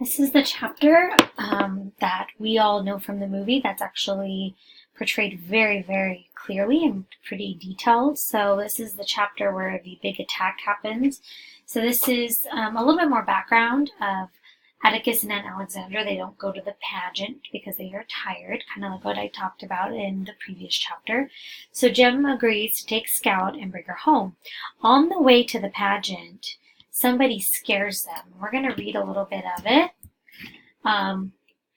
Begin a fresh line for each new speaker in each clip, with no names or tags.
This is the chapter that we all know from the movie that's actually portrayed very, very clearly and pretty detailed. So this is the chapter where the big attack happens. So this is a little bit more background of Atticus and Aunt Alexandra. They don't go to the pageant because they are tired, kind of like what I talked about in the previous chapter. So Jem agrees to take Scout and bring her home. On the way to the pageant, somebody scares them. We're going to read a little bit of it.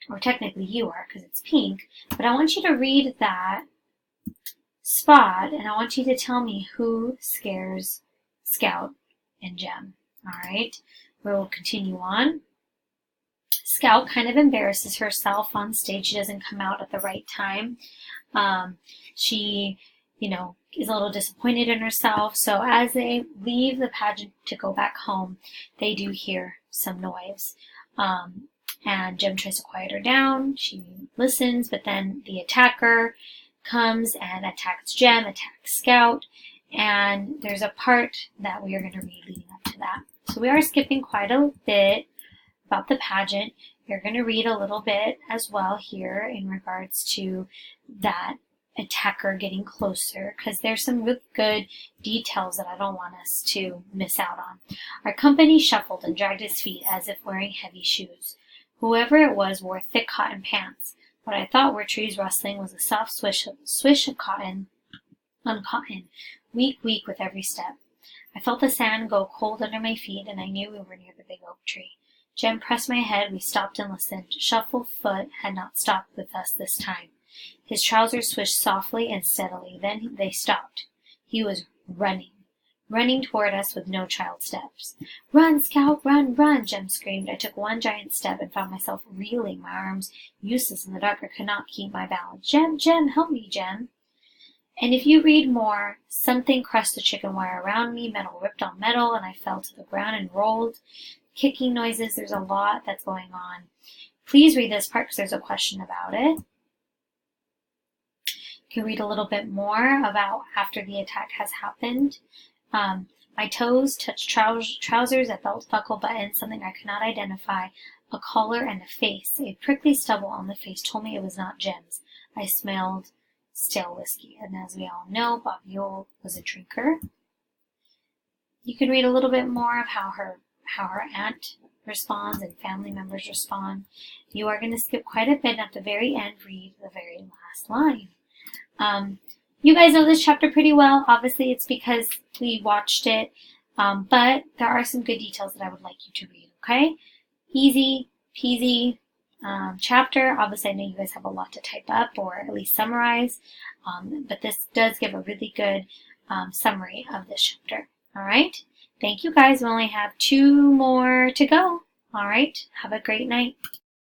Or technically you are because it's pink. But I want you to read that spot and I want you to tell me who scares Scout and Jem. Alright, we'll continue on. Scout kind of embarrasses herself on stage. She doesn't come out at the right time. She, is a little disappointed in herself. So as they leave the pageant to go back home, they do hear some noise. And Jem tries to quiet her down. She listens, but then the attacker comes and attacks Jem, attacks Scout. And there's a part that we are going to read leading up to that. So we are skipping quite a bit about the pageant. You're going to read a little bit as well here in regards to that attacker getting closer, because there's some really good details that I don't want us to miss out on. Our company shuffled and dragged his feet as if wearing heavy shoes. Whoever it was wore thick cotton pants. What I thought were trees rustling was a soft swish of cotton on cotton, weak with every step. I felt the sand go cold under my feet, and I knew we were near the big oak tree. Jem pressed my head. We stopped and listened. Shufflefoot had not stopped with us this time. His trousers swished softly and steadily. Then they stopped. He was running toward us with no child steps. "Run, Scout, run, run!" Jem screamed. I took one giant step and found myself reeling, my arms useless in the dark. I could not keep my balance. Jem, help me, Jem. And if you read more, something crushed the chicken wire around me, metal ripped on metal, and I fell to the ground and rolled. Kicking noises, there's a lot that's going on. Please read this part because there's a question about it. You can read a little bit more about after the attack has happened. My toes touched trousers, a belt buckle, buttons, something I could not identify, a collar and a face. A prickly stubble on the face told me it was not Jem's. I smelled stale whiskey, and as we all know, Bob Yule was a drinker. You can read a little bit more of how her aunt responds and family members respond. You are going to skip quite a bit, and at the very end, read the very last line. You guys know this chapter pretty well. Obviously, it's because we watched it, but there are some good details that I would like you to read, okay? Easy peasy chapter. Obviously, I know you guys have a lot to type up or at least summarize, but this does give a really good summary of this chapter, all right? Thank you, guys. We only have 2 more to go. All right. Have a great night.